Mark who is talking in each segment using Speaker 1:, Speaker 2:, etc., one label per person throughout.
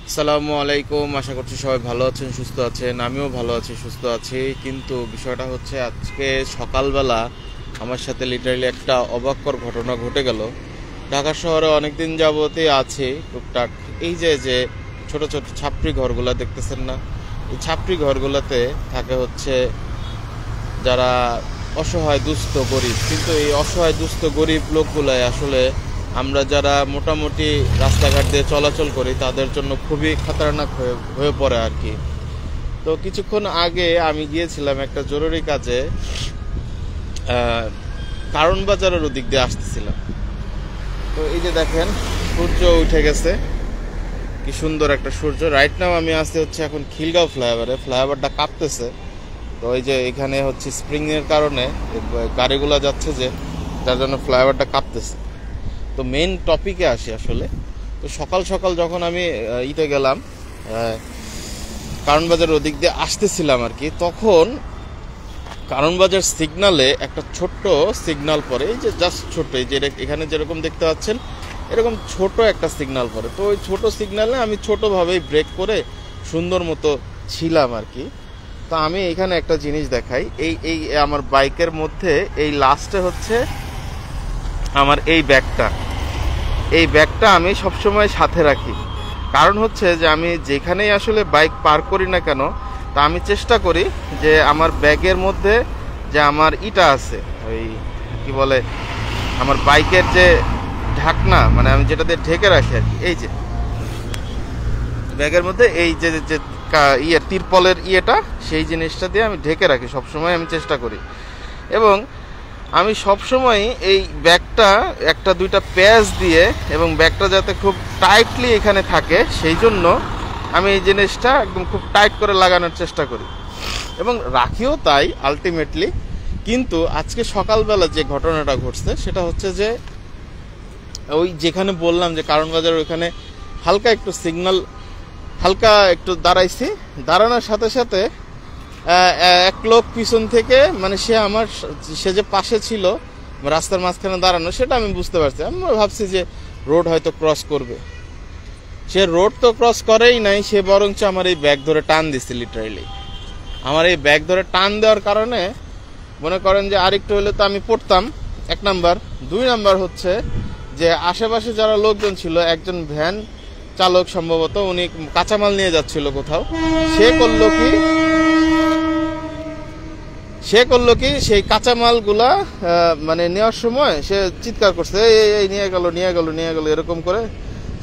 Speaker 1: আসসালামু আলাইকুম। আশা করছি সবাই ভালো আছেন, সুস্থ আছেন। আমিও ভালো আছি, সুস্থ আছি। কিন্তু বিষয়টা হচ্ছে আজকে সকালবেলা আমার সাথে লিটারালি একটা অবাককর ঘটনা ঘটে গেল। ঢাকা শহরে অনেকদিন যাবতই আছি টুকটাক। এই যে যে ছোট ছোট ছাপড়ি ঘরগুলা দেখতেছেন না, এই ছাপড়ি ঘরগুলোতে থাকে হচ্ছে যারা অসহায় দুস্থ গরিব। কিন্তু এই অসহায় দুস্থ গরিব লোকগুলাই আসলে আমরা যারা মোটামুটি রাস্তাঘাট দিয়ে চলাচল করি তাদের জন্য খুবই খতরনাক হয়ে হয়ে পড়ে আর কি। তো কিছুক্ষণ আগে আমি গিয়েছিলাম একটা জরুরি কাজে, কারণ বাজারের ওদিক দিয়ে আসতেছিলাম। তো এই যে দেখেন সূর্য উঠে গেছে, কি সুন্দর একটা সূর্য। রাইট নাও আমি আসতে হচ্ছে এখন খিলগাঁও ফ্লাইওভারে, ফ্লাইওভারটা কাঁপতেছে। তো এই যে এখানে হচ্ছে স্প্রিং এর কারণে গাড়িগুলো যাচ্ছে, যে যার জন্য ফ্লাইওভারটা কাঁপতেছে। তো মেইন টপিকে আসি আসলে। তো সকাল সকাল যখন আমি ইতে গেলাম, কারণবাজার ওদিক দিয়ে আসতেছিলাম আর কি, তখন কারণবাজার সিগনালে একটা ছোট্ট সিগনাল পরে, এই যে জাস্ট ছোট্ট, এই যে এখানে যেরকম দেখতে পাচ্ছেন এরকম ছোট একটা সিগনাল পরে। তো ওই ছোট সিগনালে আমি ছোটোভাবেই ব্রেক করে সুন্দর মতো ছিলাম আর কি। তো আমি এখানে একটা জিনিস দেখাই, এই এই আমার বাইকের মধ্যে এই লাস্টে হচ্ছে আমার এই ব্যাগটা আমি সবসময় সাথে রাখি। কারণ হচ্ছে যে আমি যেখানেই আসলে বাইক পার করি না কেন, তা আমি চেষ্টা করি যে আমার ব্যাগের মধ্যে যে আমার ইটা আছে, ওই কি বলে, আমার বাইকের যে ঢাকনা, মানে আমি যেটা দিয়ে ঢেকে রাখি আর কি, এই যে ব্যাগের মধ্যে এই যে যে তিরপলের ইয়েটা, সেই জিনিসটা দিয়ে আমি ঢেকে রাখি সবসময়, আমি চেষ্টা করি। এবং আমি সবসময় এই ব্যাগটা একটা দুইটা প্যাচ দিয়ে, এবং ব্যাগটা যাতে খুব টাইটলি এখানে থাকে সেই জন্য আমি এই জিনিসটা একদম খুব টাইট করে লাগানোর চেষ্টা করি এবং রাখিও তাই আলটিমেটলি। কিন্তু আজকে সকালবেলা যে ঘটনাটা ঘটছে সেটা হচ্ছে যে ওই যেখানে বললাম যে কারণ বাজার ওইখানে হালকা একটু দাঁড়াইছি, দাঁড়ানোর সাথে সাথে এক লোক পিছন থেকে, মানে সে যে পাশে ছিল রাস্তার মাঝখানে দাঁড়ানো, সেটা আমি বুঝতে পারছি। আমি ভাবছি যে রোড হয়তো ক্রস করবে, সে রোড তো ক্রস করেই নাই, সে বরঞ্চ আমার এই ব্যাগ ধরে টান দিচ্ছে। লিটারালি আমার এই ব্যাগ ধরে টান দেওয়ার কারণে মনে করেন যে আরেকটু হলে তো আমি পড়তাম, এক নাম্বার। দুই নাম্বার হচ্ছে যে আশেপাশে যারা লোকজন ছিল, একজন ভ্যান চালক সম্ভবত, উনি কাঁচামাল নিয়ে যাচ্ছিল কোথাও, সে করলো কি সেই কাঁচামালগুলা মানে নেওয়ার সময় সে চিৎকার করছে, এই নিয়ে গেল এরকম করে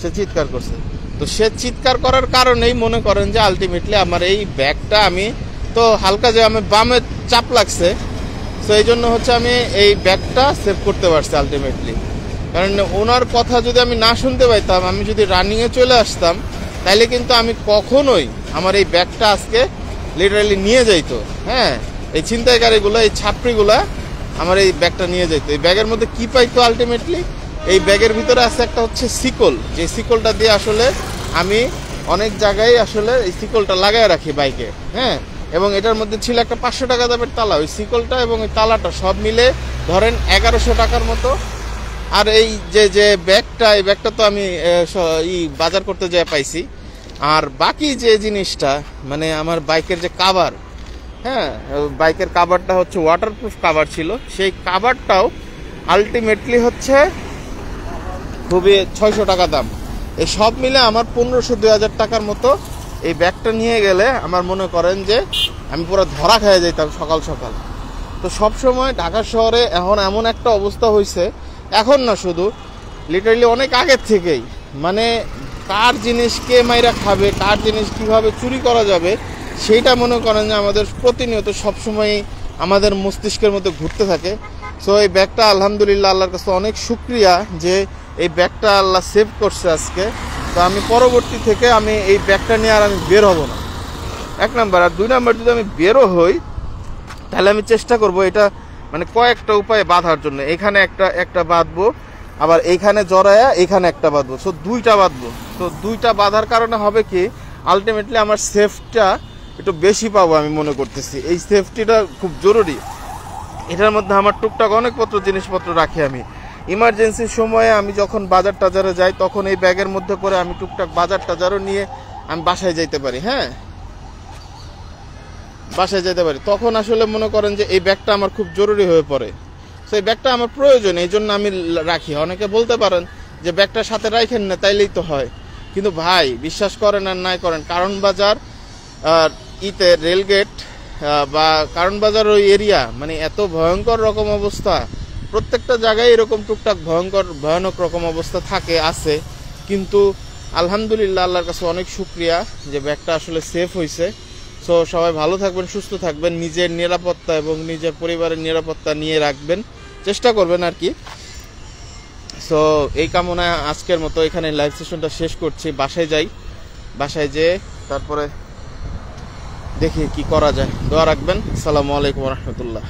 Speaker 1: সে চিৎকার করছে। তো সে চিৎকার করার কারণেই মনে করেন যে আলটিমেটলি আমার এই ব্যাগটা, আমি তো হালকা যে আমি বামে চাপ লাগছে, তো এই জন্য হচ্ছে আমি এই ব্যাগটা সেভ করতে পারছি আলটিমেটলি। কারণ ওনার কথা যদি আমি না শুনতে পাইতাম, আমি যদি রানিংয়ে চলে আসতাম, তাইলে কিন্তু আমি কখনোই আমার এই ব্যাগটা আজকে লিটারালি নিয়ে যাইতো। হ্যাঁ, এই ছিনতাইকারীগুলো, এই ছাত্রীগুলা আমার এই ব্যাগটা নিয়ে যেত। এই ব্যাগের মধ্যে কি পাইতো আলটিমেটলি, এই ব্যাগের ভিতরে আছে একটা হচ্ছে শিকল, যে শিকলটা দিয়ে আসলে আমি অনেক জায়গায় আসলে এই শিকলটা লাগায় রাখি বাইকে। হ্যাঁ, এবং এটার মধ্যে ছিল একটা 500 টাকা দামের তালা। ওই শিকলটা এবং ওই তালাটা সব মিলে ধরেন 1100 টাকার মতো। আর এই যে ব্যাগটা, এই ব্যাগটা তো আমি বাজার করতে যেয়ে পাইছি। আর বাকি যে জিনিসটা, মানে আমার বাইকের যে কাভার, হ্যাঁ, বাইকের কাভারটা হচ্ছে ওয়াটারপ্রুফ কাভার ছিল, সেই কাভারটাও আলটিমেটলি হচ্ছে খুবই 600 টাকা দাম। এই সব মিলে আমার 1500-2000 টাকার মতো এই ব্যাগটা নিয়ে গেলে আমার মনে করেন যে আমি পুরো ধরা খেয়ে যেতাম সকাল সকাল। তো সবসময় ঢাকা শহরে এখন এমন একটা অবস্থা হয়েছে, এখন না শুধু, লিটারালি অনেক আগের থেকেই, মানে কার জিনিস কে মাইরা খাবে, কার জিনিস কিভাবে চুরি করা যাবে, সেইটা মনে করেন যে আমাদের প্রতিনিয়ত সবসময় আমাদের মস্তিষ্কের মধ্যে ঘুরতে থাকে। সো এই ব্যাগটা আলহামদুলিল্লাহ আল্লাহর কাছে অনেক শুকরিয়া যে এই ব্যাগটা আল্লাহ সেভ করছে আজকে। তো আমি পরবর্তী থেকে আমি এই ব্যাগটা নিয়ে আর আমি বের হব না, এক নাম্বার। আর দুই নাম্বার, যদি আমি বেরো হই তাহলে আমি চেষ্টা করব এটা মানে কয়েকটা উপায়ে বাঁধার জন্য। এখানে একটা বাঁধবো, আবার এইখানে জড়ায়া এখানে একটা বাঁধবো, সো দুইটা বাঁধবো। তো দুইটা বাঁধার কারণে হবে কি, আলটিমেটলি আমার সেফটা একটু বেশি পাবো আমি মনে করতেছি। এই সেফটিটা খুব জরুরি। এটার মধ্যে আমার টুকটাক অনেকপত্র জিনিসপত্র রাখি আমি। ইমার্জেন্সির সময়ে আমি যখন বাজার টাজারে যাই, তখন এই ব্যাগের মধ্যে করে আমি টুকটাক বাজার টাজারও নিয়ে আমি বাসায় যাইতে পারি। হ্যাঁ, বাসায় যেতে পারি, তখন আসলে মনে করেন যে এই ব্যাগটা আমার খুব জরুরি হয়ে পড়ে। তো এই ব্যাগটা আমার প্রয়োজন, এই জন্য আমি রাখি। অনেকে বলতে পারেন যে ব্যাগটা সাথে রাখেন না, তাইলেই তো হয়। কিন্তু ভাই বিশ্বাস করেন আর নাই করেন, কারণ বাজার ইতে রেলগেট বা কারণ বাজার ওই এরিয়া মানে এত ভয়ঙ্কর রকম অবস্থা, প্রত্যেকটা জায়গায় এরকম টুকটাক ভয়ানক রকম অবস্থা থাকে আছে। কিন্তু আলহামদুলিল্লাহ, আল্লাহর কাছে অনেক শুকরিয়া যে ব্যাগটা আসলে সেফ হয়েছে। সো সবাই ভালো থাকবেন, সুস্থ থাকবেন, নিজের নিরাপত্তা এবং নিজের পরিবারের নিরাপত্তা নিয়ে রাখবেন, চেষ্টা করবেন আর কি। সো এই কামনা আজকের মতো এখানে লাইভ সেশনটা শেষ করছি। বাসায় যাই, বাসায় যেয়ে তারপরে দেখি কি করা যায়। দোয়া রাখবেন। আসসালামু আলাইকুম রহমতুল্লাহ।